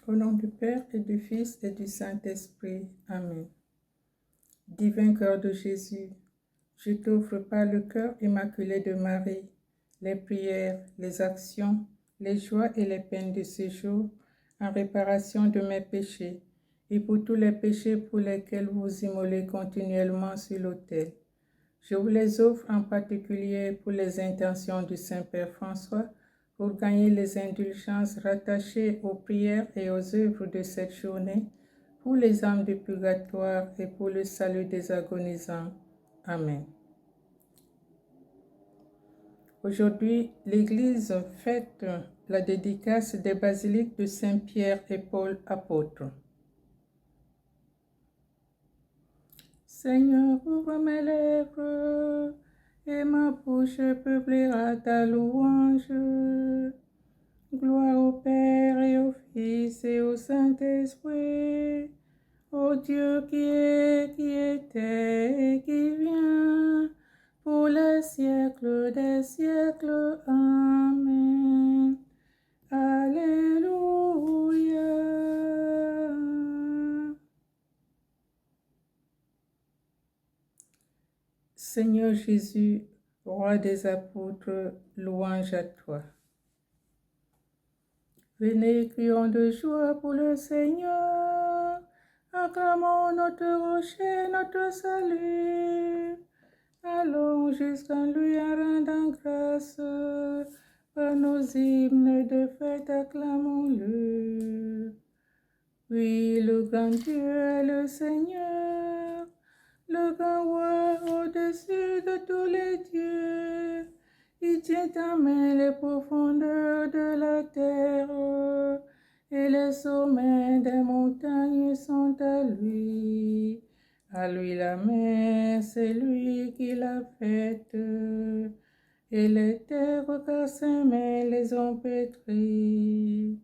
Au nom du Père et du Fils et du Saint-Esprit. Amen. Divin cœur de Jésus, je t'offre par le cœur immaculé de Marie les prières, les actions, les joies et les peines de ce jour en réparation de mes péchés et pour tous les péchés pour lesquels vous immolez continuellement sur l'autel. Je vous les offre en particulier pour les intentions du Saint-Père François, pour gagner les indulgences rattachées aux prières et aux œuvres de cette journée, pour les âmes du purgatoire et pour le salut des agonisants. Amen. Aujourd'hui, l'Église fête la dédicace des basiliques de Saint-Pierre et Paul apôtres. Seigneur, ouvre mes lèvres, et ma bouche peuplera ta louange. Gloire au Père et au Fils et au Saint-Esprit, au Dieu qui est, qui était et qui vient, pour les siècles des siècles. Amen. Alléluia. Seigneur Jésus, roi des apôtres, louange à toi. Venez, crions de joie pour le Seigneur, acclamons notre rocher, notre salut. Allons jusqu'à lui en rendant grâce, par nos hymnes de fête acclamons-le. Oui, le grand Dieu est le Seigneur, le grand roi au-dessus de tous les dieux. Il tient en main les profondeurs de la terre, et les sommets des montagnes sont à lui. À lui la mer, c'est lui qui l'a faite, et les terres car ses mains les ont pétries.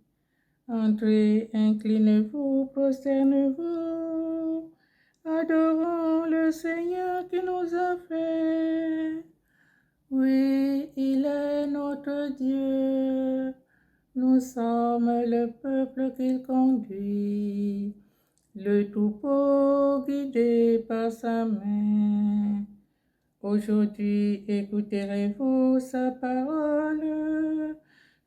Entrez, inclinez-vous, prosternez-vous, adorons le Seigneur qui nous a fait. Oui, il est notre Dieu, nous sommes le peuple qu'il conduit, le troupeau guidé par sa main. Aujourd'hui, écouterez-vous sa parole,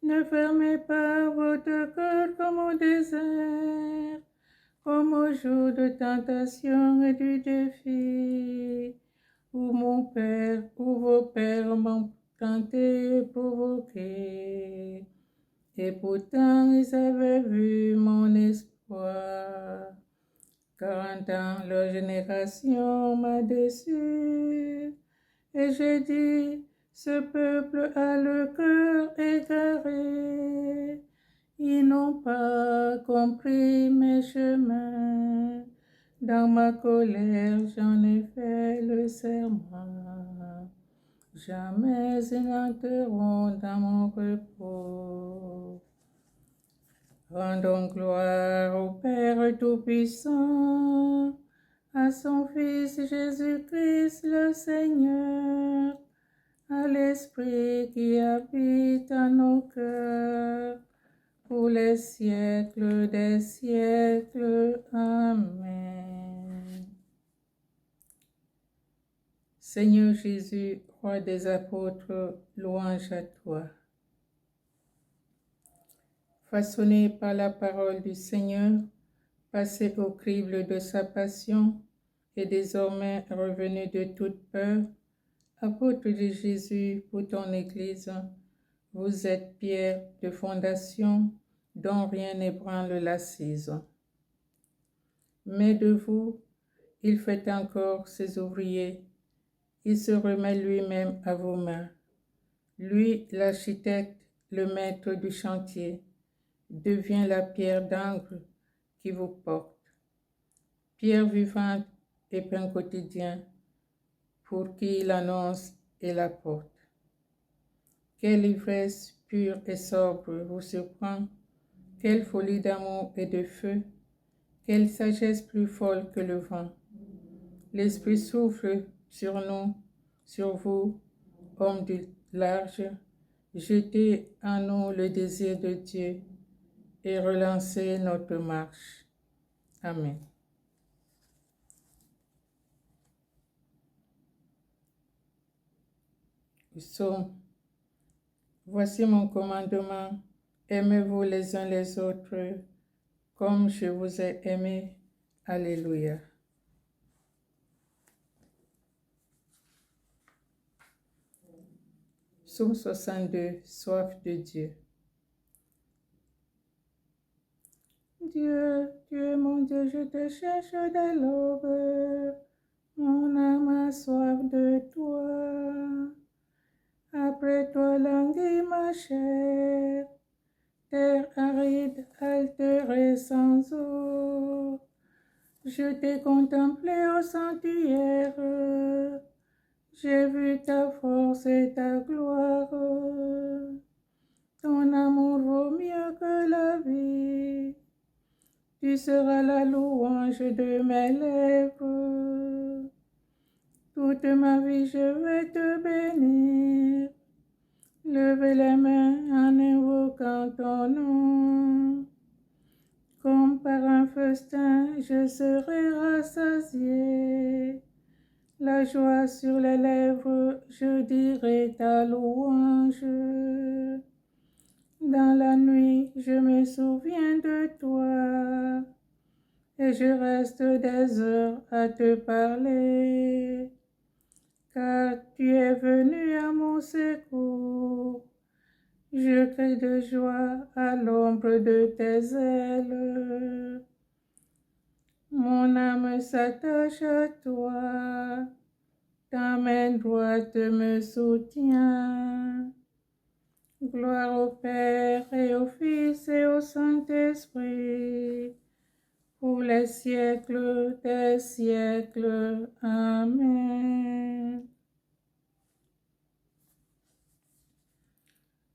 ne fermez pas votre cœur comme au désert, comme au jour de tentation et du défi, où mon père, où vos pères m'ont tenté et provoqué, et pourtant ils avaient vu mon espoir. 40 ans, leur génération m'a déçu, et j'ai dit, ce peuple a le cœur égaré, ils n'ont pas compris mes chemins. Dans ma colère, j'en ai fait le serment. Jamais ils n'entreront dans mon repos. Rendons gloire au Père Tout-Puissant, à son Fils Jésus-Christ le Seigneur, à l'Esprit qui habite en nos cœurs, pour les siècles des siècles. Amen. Seigneur Jésus, roi des apôtres, louange à toi. Façonné par la parole du Seigneur, passé au crible de sa passion et désormais revenu de toute peur, apôtre de Jésus pour ton Église, vous êtes pierre de fondation dont rien n'ébranle l'assise. Mais de vous, il fait encore ses ouvriers, il se remet lui-même à vos mains. Lui, l'architecte, le maître du chantier, devient la pierre d'angle qui vous porte. Pierre vivante et pain quotidien, pour qui il annonce et la porte. Quelle ivresse pure et sobre vous surprend, quelle folie d'amour et de feu, quelle sagesse plus folle que le vent. L'Esprit souffle sur nous, sur vous, hommes du large, jetez en nous le désir de Dieu, et relancer notre marche. Amen. Psaume. Voici mon commandement. Aimez-vous les uns les autres comme je vous ai aimé. Alléluia. Psaume 62, soif de Dieu. Dieu, Dieu, mon Dieu, je te cherche dès l'aube. Mon âme a soif de toi. Après toi languit ma chair. Terre aride, altérée sans eau. Je t'ai contemplé au sanctuaire. J'ai vu ta force et ta gloire. Ton amour vaut mieux que la vie. Tu seras la louange de mes lèvres. Toute ma vie, je vais te bénir. Levez les mains en invoquant ton nom. Comme par un festin, je serai rassasié. La joie sur les lèvres, je dirai ta louange. Dans la nuit, je me souviens de toi, et je reste des heures à te parler, car tu es venu à mon secours. Je crie de joie à l'ombre de tes ailes. Mon âme s'attache à toi, ta main droite me soutient. Gloire au Père et au Fils et au Saint-Esprit, pour les siècles des siècles. Amen.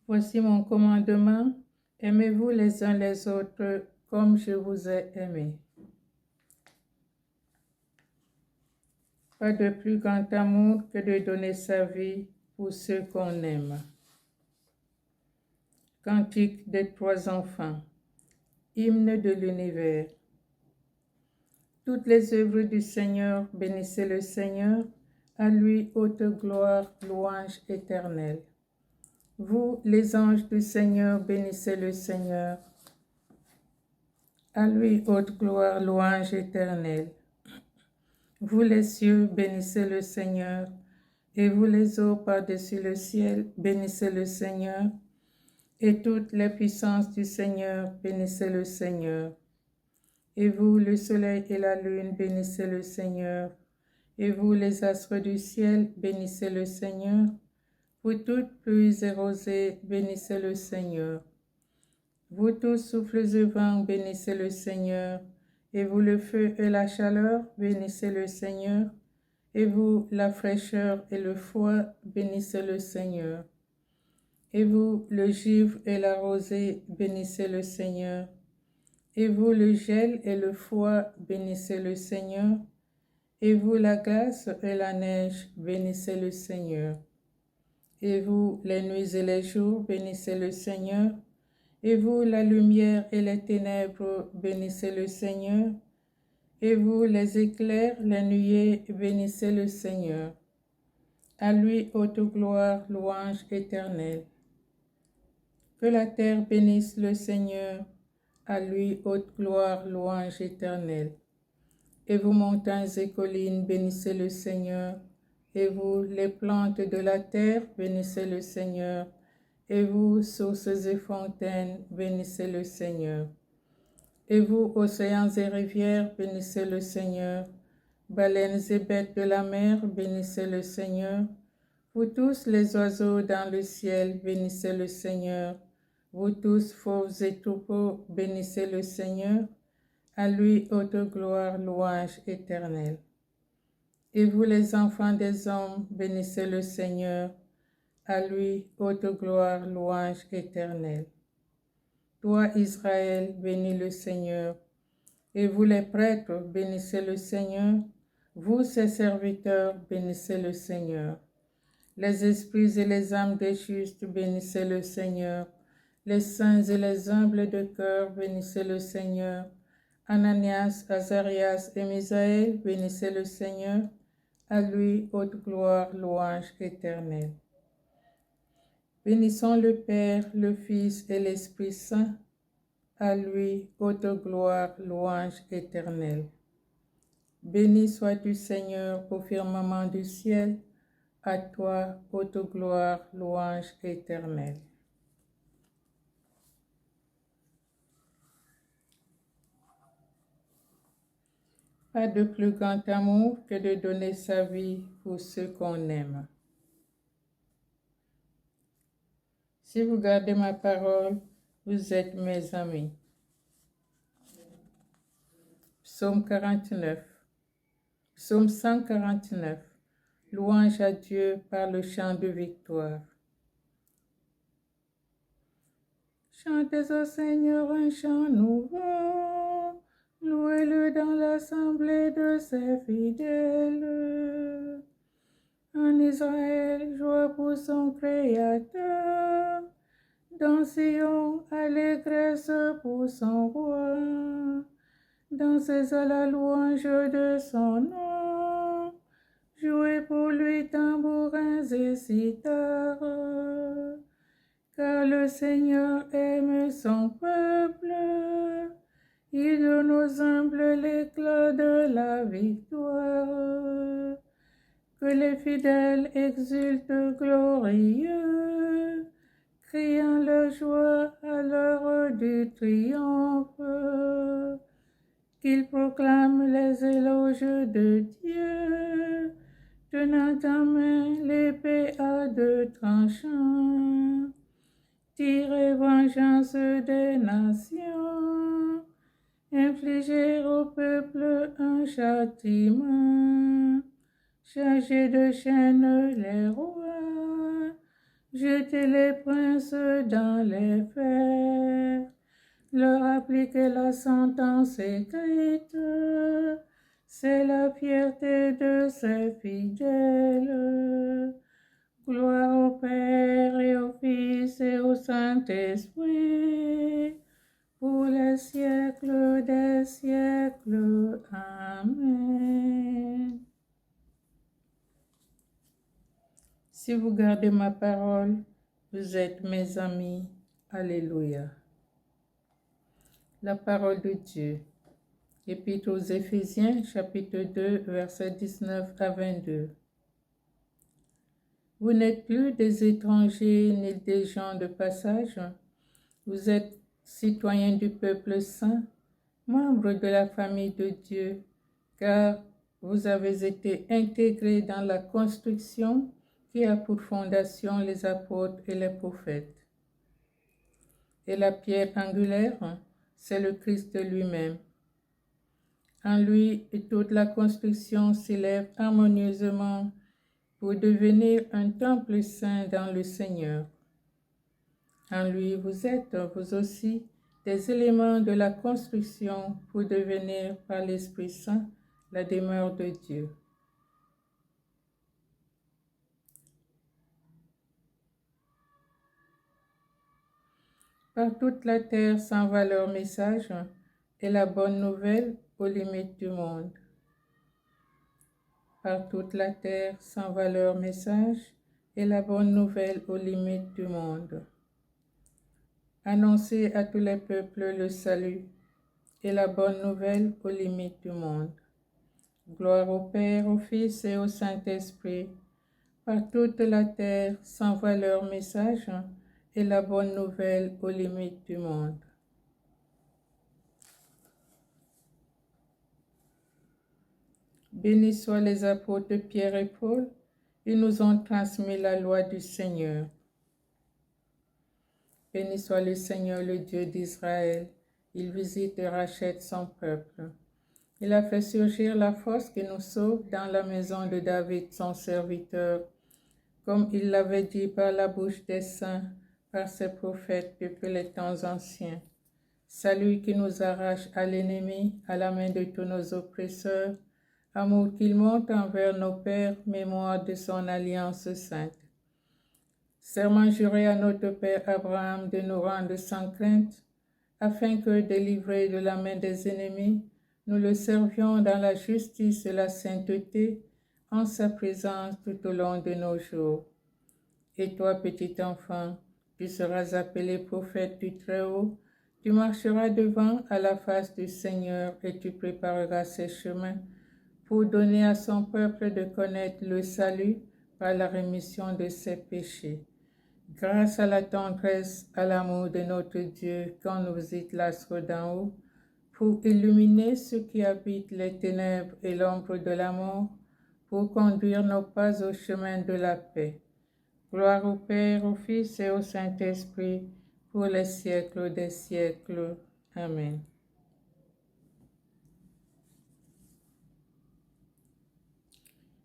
Voici mon commandement. Aimez-vous les uns les autres comme je vous ai aimé. Pas de plus grand amour que de donner sa vie pour ceux qu'on aime. Cantique des 3 enfants. Hymne de l'univers. Toutes les œuvres du Seigneur, bénissez le Seigneur, à lui haute gloire, louange éternelle. Vous, les anges du Seigneur, bénissez le Seigneur, à lui haute gloire, louange éternelle. Vous, les cieux, bénissez le Seigneur, et vous, les eaux par-dessus le ciel, bénissez le Seigneur, et toutes les puissances du Seigneur, bénissez le Seigneur. Et vous, le soleil et la lune, bénissez le Seigneur. Et vous, les astres du ciel, bénissez le Seigneur. Vous toutes pluies et rosées, bénissez le Seigneur. Vous tous souffles et vents, bénissez le Seigneur. Et vous, le feu et la chaleur, bénissez le Seigneur. Et vous, la fraîcheur et le froid, bénissez le Seigneur. Et vous, le givre et la rosée, bénissez le Seigneur. Et vous, le gel et le froid, bénissez le Seigneur. Et vous, la glace et la neige, bénissez le Seigneur. Et vous, les nuits et les jours, bénissez le Seigneur. Et vous, la lumière et les ténèbres, bénissez le Seigneur. Et vous, les éclairs, les nuées, bénissez le Seigneur. À lui, haute gloire, louange éternelle. Que la terre bénisse le Seigneur. À lui, haute gloire, louange éternelle. Et vous, montagnes et collines, bénissez le Seigneur. Et vous, les plantes de la terre, bénissez le Seigneur. Et vous, sources et fontaines, bénissez le Seigneur. Et vous, océans et rivières, bénissez le Seigneur. Baleines et bêtes de la mer, bénissez le Seigneur. Vous tous les oiseaux dans le ciel, bénissez le Seigneur. Vous tous, fauves et troupeaux, bénissez le Seigneur. À lui, haute gloire, louange éternelle. Et vous, les enfants des hommes, bénissez le Seigneur. À lui, haute gloire, louange éternelle. Toi, Israël, bénis le Seigneur. Et vous, les prêtres, bénissez le Seigneur. Vous, ses serviteurs, bénissez le Seigneur. Les esprits et les âmes des justes, bénissez le Seigneur. Les saints et les humbles de cœur, bénissez le Seigneur. Ananias, Azarias et Misaël, bénissez le Seigneur. À lui, haute gloire, louange éternelle. Bénissons le Père, le Fils et l'Esprit Saint. À lui, haute gloire, louange éternelle. Béni sois-tu, Seigneur, au firmament du ciel. À toi, haute gloire, louange éternelle. Pas de plus grand amour que de donner sa vie pour ceux qu'on aime. Si vous gardez ma parole, vous êtes mes amis. Psaume 49. Psaume 149. Louange à Dieu par le chant de victoire. Chantez au Seigneur un chant nouveau, louez-le dans l'assemblée de ses fidèles. En Israël, joie pour son Créateur, dans Sion, allégresse pour son roi. Dansez à la louange de son nom, jouez pour lui tambourins et cithare. Car le Seigneur aime son peuple, il donne aux humbles l'éclat de la victoire. Que les fidèles exultent glorieux, criant leur joie à l'heure du triomphe. Qu'ils proclament les éloges de Dieu, tenant en main l'épée à deux tranchants. Tirez vengeance des nations, infligez au peuple un châtiment. Chargez de chaînes les rois, jetez les princes dans les fers. Leur appliquer la sentence écrite, c'est la fierté de ses fidèles. Gloire au Père et au Fils et au Saint-Esprit, pour les siècles des siècles. Amen. Si vous gardez ma parole, vous êtes mes amis. Alléluia. La parole de Dieu. Épître aux Éphésiens, chapitre 2, versets 19 à 22. Vous n'êtes plus des étrangers ni des gens de passage. Vous êtes citoyens du peuple saint, membres de la famille de Dieu, car vous avez été intégrés dans la construction qui a pour fondation les apôtres et les prophètes. Et la pierre angulaire, c'est le Christ lui-même. En lui, toute la construction s'élève harmonieusement pour devenir un temple saint dans le Seigneur. En lui, vous êtes, vous aussi, des éléments de la construction pour devenir, par l'Esprit Saint, la demeure de Dieu. Par toute la terre s'envoie leur message et la bonne nouvelle aux limites du monde. Par toute la terre s'envoie leur message et la bonne nouvelle aux limites du monde. Annoncez à tous les peuples le salut et la bonne nouvelle aux limites du monde. Gloire au Père, au Fils et au Saint-Esprit. Par toute la terre s'envoie leur message et la bonne nouvelle aux limites du monde. Bénis soient les apôtres Pierre et Paul, ils nous ont transmis la loi du Seigneur. Béni soit le Seigneur, le Dieu d'Israël, il visite et rachète son peuple. Il a fait surgir la force qui nous sauve dans la maison de David, son serviteur, comme il l'avait dit par la bouche des saints, par ses prophètes depuis les temps anciens. Salut qui nous arrache à l'ennemi, à la main de tous nos oppresseurs, amour qu'il montre envers nos pères, mémoire de son alliance sainte. serment juré à notre Père Abraham de nous rendre sans crainte, afin que, délivrés de la main des ennemis, nous le servions dans la justice et la sainteté, en sa présence tout au long de nos jours. Et toi, petit enfant, tu seras appelé prophète du Très-Haut, tu marcheras devant à la face du Seigneur et tu prépareras ses chemins pour donner à son peuple de connaître le salut par la rémission de ses péchés. Grâce à la tendresse, à l'amour de notre Dieu, quand nous visite l'astre d'en haut, pour illuminer ceux qui habitent les ténèbres et l'ombre de la mort, pour conduire nos pas au chemin de la paix. Gloire au Père, au Fils et au Saint-Esprit, pour les siècles des siècles. Amen.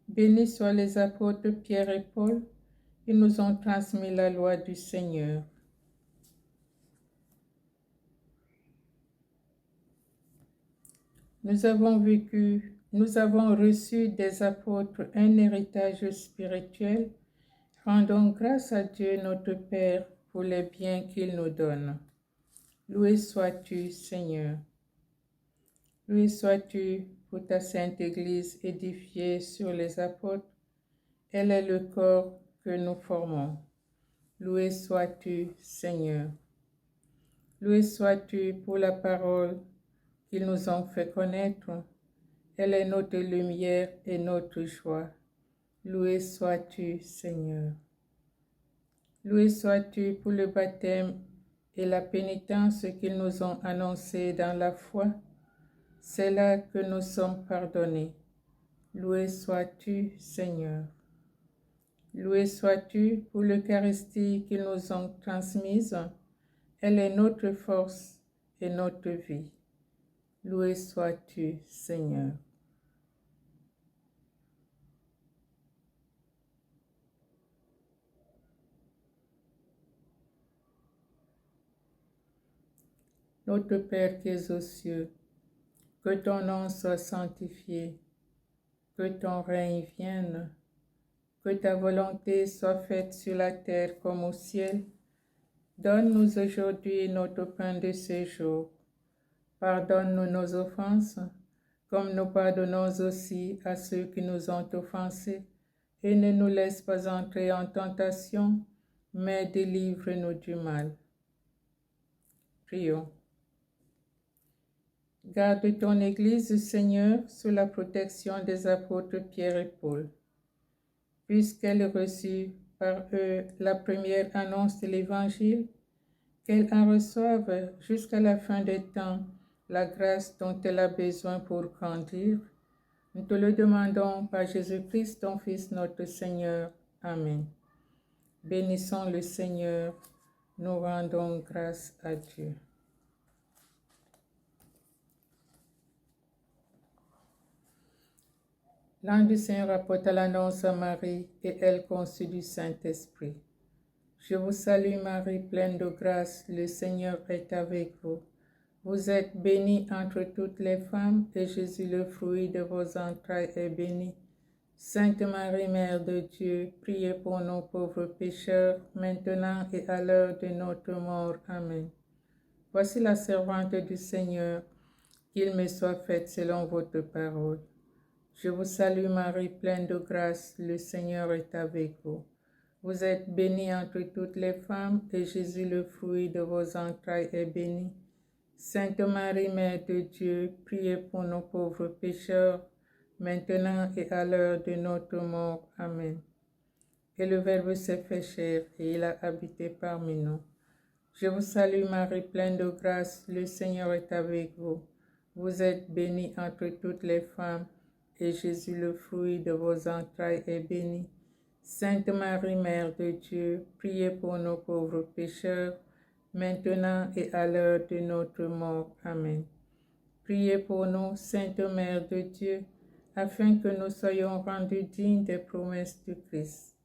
Bénis soient les apôtres Pierre et Paul, ils nous ont transmis la loi du Seigneur. Nous avons reçu des apôtres un héritage spirituel. Rendons grâce à Dieu notre Père pour les biens qu'il nous donne. Loué sois-tu, Seigneur. Loué sois-tu pour ta sainte Église édifiée sur les apôtres. Elle est le corps que nous formons. Loué sois-tu, Seigneur. Loué sois-tu pour la parole qu'ils nous ont fait connaître. Elle est notre lumière et notre joie. Loué sois-tu, Seigneur. Loué sois-tu pour le baptême et la pénitence qu'ils nous ont annoncés dans la foi. C'est là que nous sommes pardonnés. Loué sois-tu, Seigneur. Loué sois-tu pour l'Eucharistie qu'ils nous ont transmise. Elle est notre force et notre vie. Loué sois-tu, Seigneur. Notre Père qui es aux cieux, que ton nom soit sanctifié, que ton règne vienne, que ta volonté soit faite sur la terre comme au ciel. Donne-nous aujourd'hui notre pain de ce jour. Pardonne-nous nos offenses, comme nous pardonnons aussi à ceux qui nous ont offensés, et ne nous laisse pas entrer en tentation, mais délivre-nous du mal. Prions. Garde ton Église, Seigneur, sous la protection des apôtres Pierre et Paul. Puisqu'elle reçut par eux la première annonce de l'Évangile, qu'elle en reçoive jusqu'à la fin des temps la grâce dont elle a besoin pour grandir. Nous te le demandons par Jésus-Christ, ton Fils, notre Seigneur. Amen. Bénissons le Seigneur, nous rendons grâce à Dieu. L'ange du Seigneur apporta l'annonce à Marie, et elle conçut du Saint-Esprit. Je vous salue Marie, pleine de grâce, le Seigneur est avec vous. Vous êtes bénie entre toutes les femmes, et Jésus, le fruit de vos entrailles, est béni. Sainte Marie, Mère de Dieu, priez pour nous pauvres pécheurs, maintenant et à l'heure de notre mort. Amen. Voici la servante du Seigneur, qu'il me soit fait selon votre parole. Je vous salue Marie, pleine de grâce, le Seigneur est avec vous. Vous êtes bénie entre toutes les femmes, et Jésus, le fruit de vos entrailles, est béni. Sainte Marie, Mère de Dieu, priez pour nos pauvres pécheurs, maintenant et à l'heure de notre mort. Amen. Et le Verbe s'est fait chair, et il a habité parmi nous. Je vous salue Marie, pleine de grâce, le Seigneur est avec vous. Vous êtes bénie entre toutes les femmes, et Jésus, le fruit de vos entrailles, est béni. Sainte Marie, Mère de Dieu, priez pour nos pauvres pécheurs, maintenant et à l'heure de notre mort. Amen. Priez pour nous, Sainte Mère de Dieu, afin que nous soyons rendus dignes des promesses du Christ.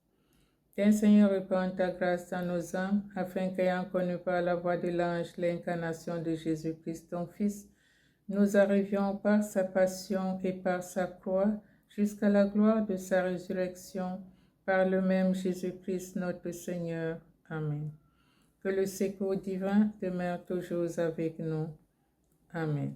Qu'un Seigneur répande ta grâce dans nos âmes, afin qu'ayant connu par la voix de l'ange l'incarnation de Jésus-Christ, ton Fils, nous arrivions par sa passion et par sa croix jusqu'à la gloire de sa résurrection, par le même Jésus-Christ notre Seigneur. Amen. Que le secours divin demeure toujours avec nous. Amen.